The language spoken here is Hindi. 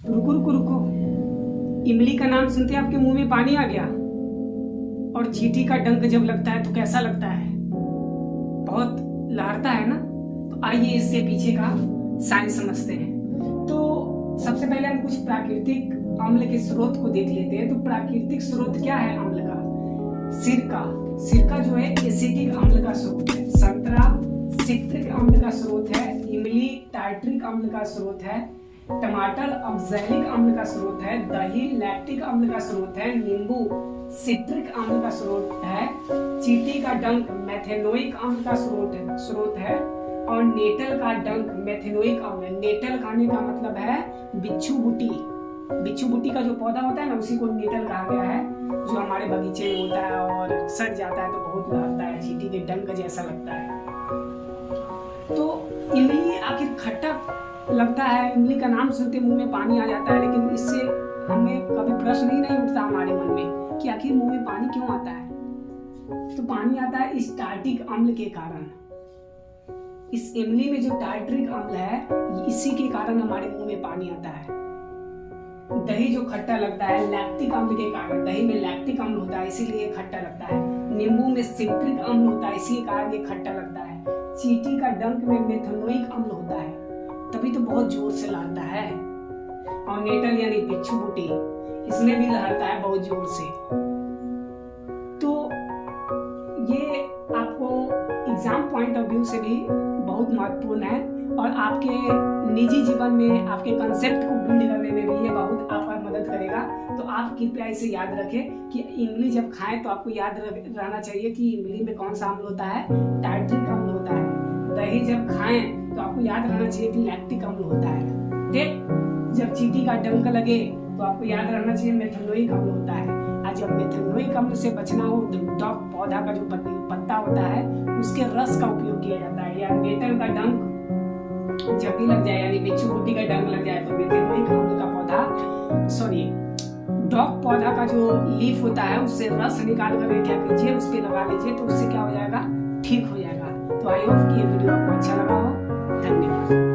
रुको रुको रुको, इमली का नाम सुनते आपके मुंह में पानी आ गया? और चींटी का डंक जब लगता है तो कैसा लगता है? बहुत लहरता है ना? तो आइए इसके पीछे का साइंस समझते हैं। तो सबसे पहले हम कुछ प्राकृतिक अम्ल के स्रोत को देख लेते हैं। तो प्राकृतिक स्रोत क्या है अम्ल का? सिरका। सिरका जो है एसिटिक अम्ल का स्रोत है। संतरा सिट्रिक अम्ल का स्रोत है। इमली टार्ट्रिक अम्ल का स्रोत है। टमाटर ऑक्सैलिक अम्ल का स्रोत है। दही लैक्टिक अम्ल का स्रोत है। नींबू सिट्रिक अम्ल का स्रोत है। चींटी का डंक मेथेनोइक अम्ल का स्रोत है। और नेटल का डंक मेथेनोइक अम्ल। नेटल खाने का मतलब है बिच्छू बूटी। बिच्छू बूटी का जो पौधा होता है ना, उसी को नेटल कहा गया है, जो हमारे बगीचे में होता है और सड़ जाता है तो बहुत लहरता है, चींटी के डंक जैसा लगता है। तो इमली आखिर खट्टा लगता है, इमली का नाम सुनते मुंह में पानी आ जाता है, लेकिन इससे हमें कभी प्रश्न ही नहीं उठता हमारे मन में कि आखिर मुंह में पानी क्यों आता है। तो पानी आता है इस टार्टिक अम्ल के कारण। इस इमली में जो टार्ट्रिक अम्ल है, इसी के कारण हमारे मुंह में पानी आता है। दही जो खट्टा लगता है लैक्टिक अम्ल के कारण, दही में लैक्टिक अम्ल होता है इसीलिए खट्टा लगता है। नींबू में सिट्रिक अम्ल होता है, इसी के कारण ये खट्टा लगता है। चींटी का डंक में मेथेनोइक अम्ल होता है, तभी तो बहुत जोर से लहरता है। और नेटल यानी बिच्छू बूटी, इसमें भी लहरता है बहुत जोर से। तो ये आपको एग्जाम पॉइंट ऑफ व्यू से भी बहुत महत्वपूर्ण है और आपके निजी जीवन में आपके कंसेप्ट को बिल्ड करने में भी ये बहुत आपका मदद करेगा। तो आप कृपया इसे याद रखें कि इमली जब खाएं तो आपको याद रहना चाहिए कि इमली में कौन सा अम्ल होता है, टार्ट्रिक अम्ल होता है। दही जब खाएं तो आपको याद रहना चाहिए कि लैक्टिक अम्ल होता है। ठीक, जब चींटी का डंक लगे तो आपको याद रहना चाहिए मेथेनोइक अम्ल होता है। और जब मेथेनोइक अम्ल से बचना हो तो डॉग पौधा का जो पत्ता होता है उसके रस का उपयोग किया जाता है। या नेटल का डंक जब भी लग जाए, यानी बिच्छू बूटी का डंक लग जाए, तो मेथेनोइक अम्ल का डॉग पौधा का जो लीफ होता है उससे रस निकाल कर क्या कीजिए, उस पर लगा लीजिए, तो उससे क्या हो जाएगा, ठीक हो जाएगा। तो आई होप कि ये वीडियो आपको अच्छा लगा हो। धन्यवाद।